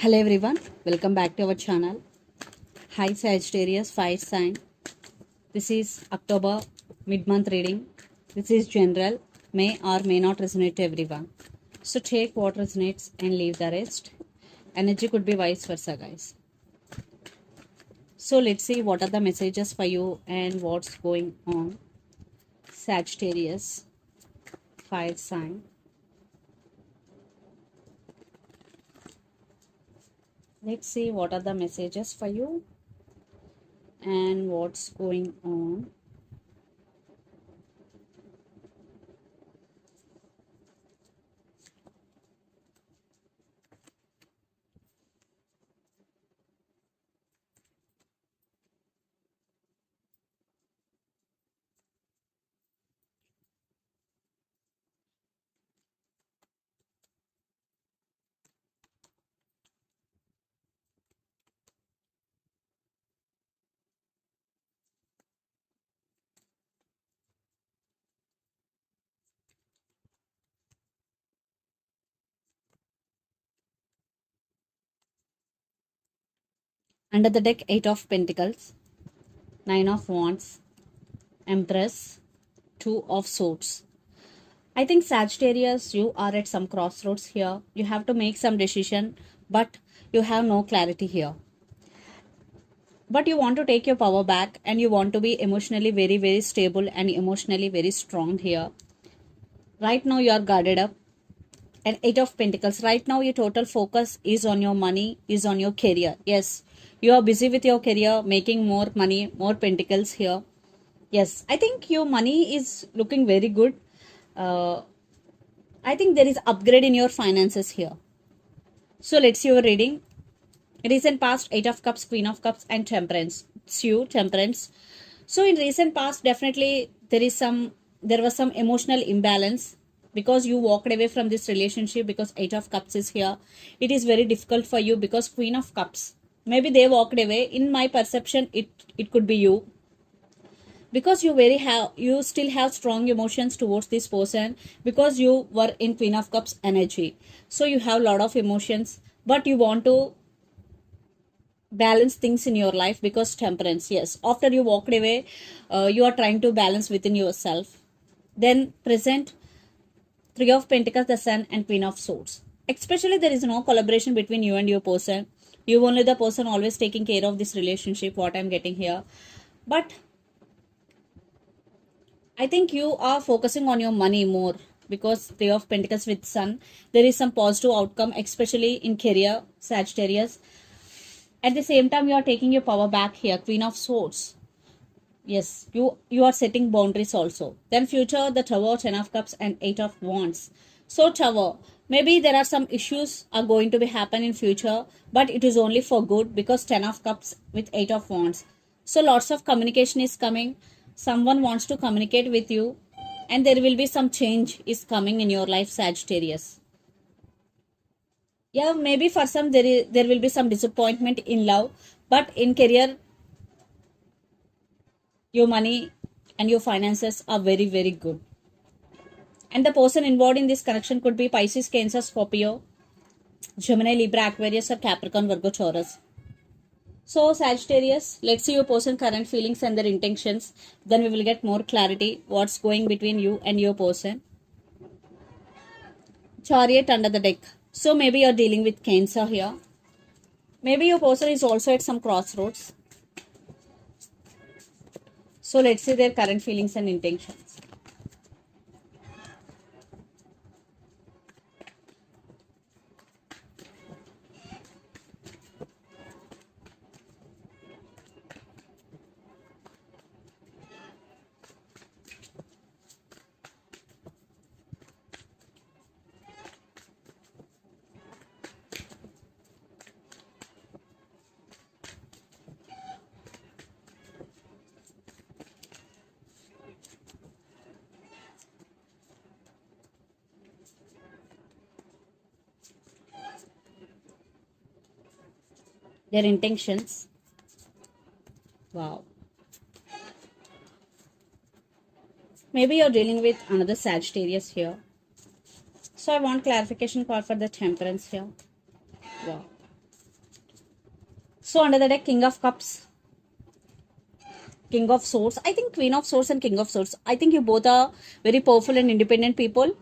Hello everyone, welcome back to our channel. Hi Sagittarius, fire sign. This is October mid-month reading. This is general, may or may not resonate to everyone. So take what resonates and leave the rest. Energy could be vice versa, guys. So let's see what are the messages for you and what's going on. Sagittarius, fire sign. Let's see what are the messages for you and what's going on. Under the deck, 8 of Pentacles, 9 of Wands, Empress, 2 of Swords. I think Sagittarius, you are at some crossroads here. You have to make some decision, but you have no clarity here. But you want to take your power back and you want to be emotionally very, very stable and emotionally very strong here. Right now, you are guarded up. And 8 of Pentacles. Right now, your total focus is on your money, is on your career. Yes, you are busy with your career, making more money, more pentacles here. Yes, I think your money is looking very good. Uh, I think there is upgrade in your finances here. So let's see your reading. Recent past, 8 of Cups, Queen of Cups, and Temperance. It's you, Temperance. So in recent past, definitely there was some emotional imbalance because you walked away from this relationship because 8 of Cups is here. It is very difficult for you because Queen of Cups. Maybe they walked away. In my perception, it could be you because you still have strong emotions towards this person because you were in Queen of Cups energy. So you have a lot of emotions, but you want to balance things in your life because Temperance, yes, after you walked away, you are trying to balance within yourself. Then present, 3 of Pentacles, the Sun, and Queen of Swords. Especially there is no collaboration between you and your person. You only the person always taking care of this relationship, what I'm getting here. But I think you are focusing on your money more because 3 of Pentacles with Sun, there is some positive outcome, especially in career, Sagittarius. At the same time, you are taking your power back here, Queen of Swords. Yes, you are setting boundaries also. Then future, the Tower, 10 of Cups, and 8 of Wands. So Tower, maybe there are some issues are going to be happen in future, but it is only for good because 10 of Cups with 8 of Wands. So lots of communication is coming. Someone wants to communicate with you, and there will be some change is coming in your life, Sagittarius. Yeah, maybe for some there will be some disappointment in love, but in career your money and your finances are very, very good. And the person involved in this connection could be Pisces, Cancer, Scorpio, Gemini, Libra, Aquarius, or Capricorn, Virgo, Taurus. So Sagittarius, let's see your person current feelings and their intentions. Then we will get more clarity what's going between you and your person. Chariot under the deck. So maybe you're dealing with Cancer here. Maybe your person is also at some crossroads. So let's see their current feelings and intentions. Their intentions. Wow. Maybe you're dealing with another Sagittarius here. So I want clarification call for the Temperance here. Wow. So under the deck, King of Cups, King of Swords. I think Queen of Swords and King of Swords. I think you both are very powerful and independent people,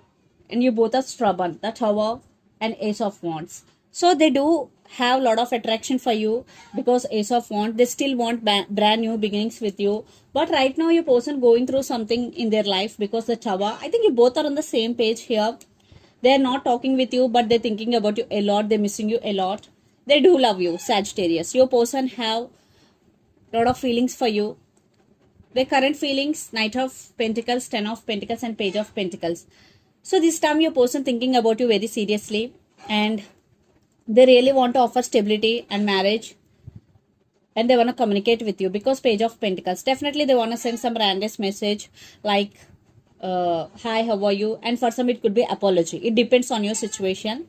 and you both are stubborn. The Tower and Ace of Wands. So they do have a lot of attraction for you because Ace of Wands. They still want brand new beginnings with you. But right now, your person going through something in their life because the Tower. I think you both are on the same page here. They are not talking with you, but they're thinking about you a lot. They're missing you a lot. They do love you, Sagittarius. Your person have a lot of feelings for you. Their current feelings, Knight of Pentacles, Ten of Pentacles, and Page of Pentacles. So this time your person thinking about you very seriously, and they really want to offer stability and marriage, and they want to communicate with you because Page of Pentacles. Definitely they want to send some random message like, hi, how are you? And for some it could be apology. It depends on your situation.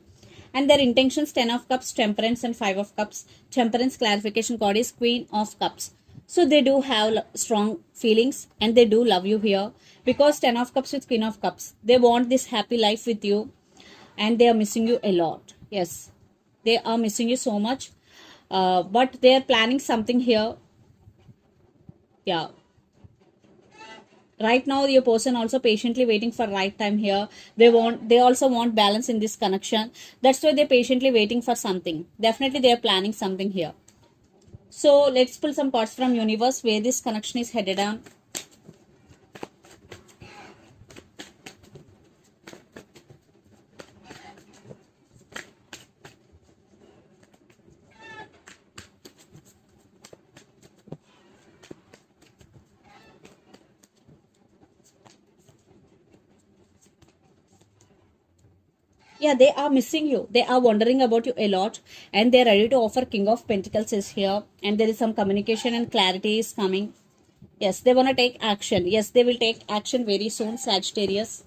And their intentions, 10 of Cups, Temperance, and 5 of Cups. Temperance clarification card is Queen of Cups. So they do have strong feelings and they do love you here because 10 of Cups with Queen of Cups. They want this happy life with you and they are missing you a lot. Yes, they are missing you so much. But they are planning something here. Yeah. Right now your person also patiently waiting for right time here. They also want balance in this connection. That's why they're patiently waiting for something. Definitely they are planning something here. So let's pull some cards from universe where this connection is headed on. Yeah, they are missing you. They are wondering about you a lot and they're ready to offer. King of Pentacles is here and there is some communication and clarity is coming. Yes, they want to take action. Yes, they will take action very soon, Sagittarius.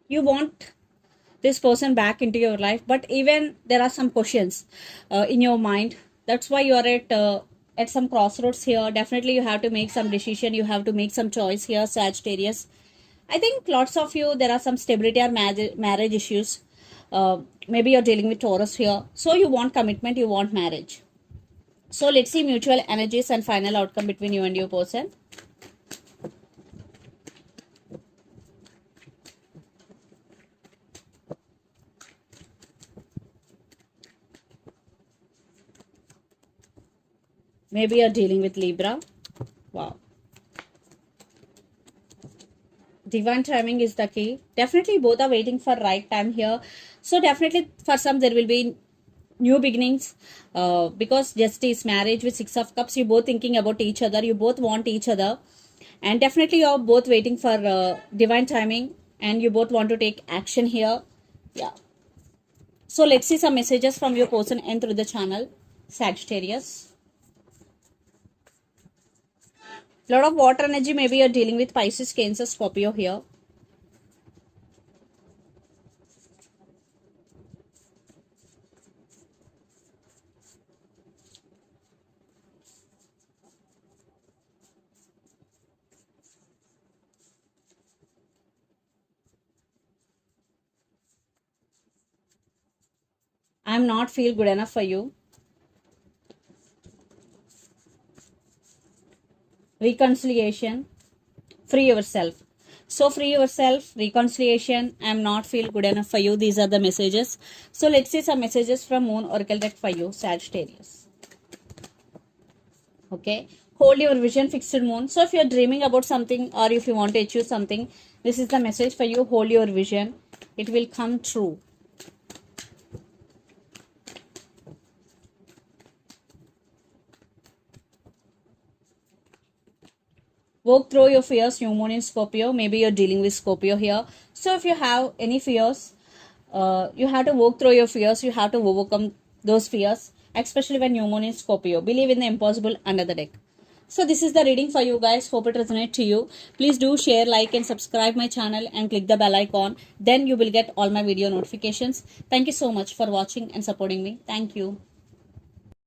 You want this person back into your life, but even there are some questions in your mind. That's why you are at some crossroads here. Definitely you have to make some decision, you have to make some choice here, Sagittarius. I think lots of you, there are some stability or marriage issues. Maybe you're dealing with Taurus here, so you want commitment, you want marriage. So let's see mutual energies and final outcome between you and your person. Maybe you're dealing with Libra. Wow. Divine timing is the key. Definitely both are waiting for right time here. So definitely for some there will be new beginnings because justice, marriage with 6 of Cups. You both thinking about each other. You both want each other. And definitely you're both waiting for divine timing and you both want to take action here. Yeah. So let's see some messages from your person and through the channel, Sagittarius. Lot of water energy. Maybe you're dealing with Pisces, Cancer, Scorpio here. I'm not feel good enough for you. Reconciliation. Free yourself. So free yourself, reconciliation, I'm not feel good enough for you. These are the messages. So let's see some messages from Moon Oracle deck for you, Sagittarius. Okay. Hold your vision, fixed moon. So if you're dreaming about something or if you want to achieve something, this is the message for you. Hold your vision. It will come true. Work through your fears, new moon in Scorpio. Maybe you're dealing with Scorpio here. So if you have any fears, you have to work through your fears. You have to overcome those fears, especially when new moon in Scorpio. Believe in the impossible under the deck. So this is the reading for you guys. Hope it resonates to you. Please do share, like and subscribe my channel and click the bell icon. Then you will get all my video notifications. Thank you so much for watching and supporting me. Thank you.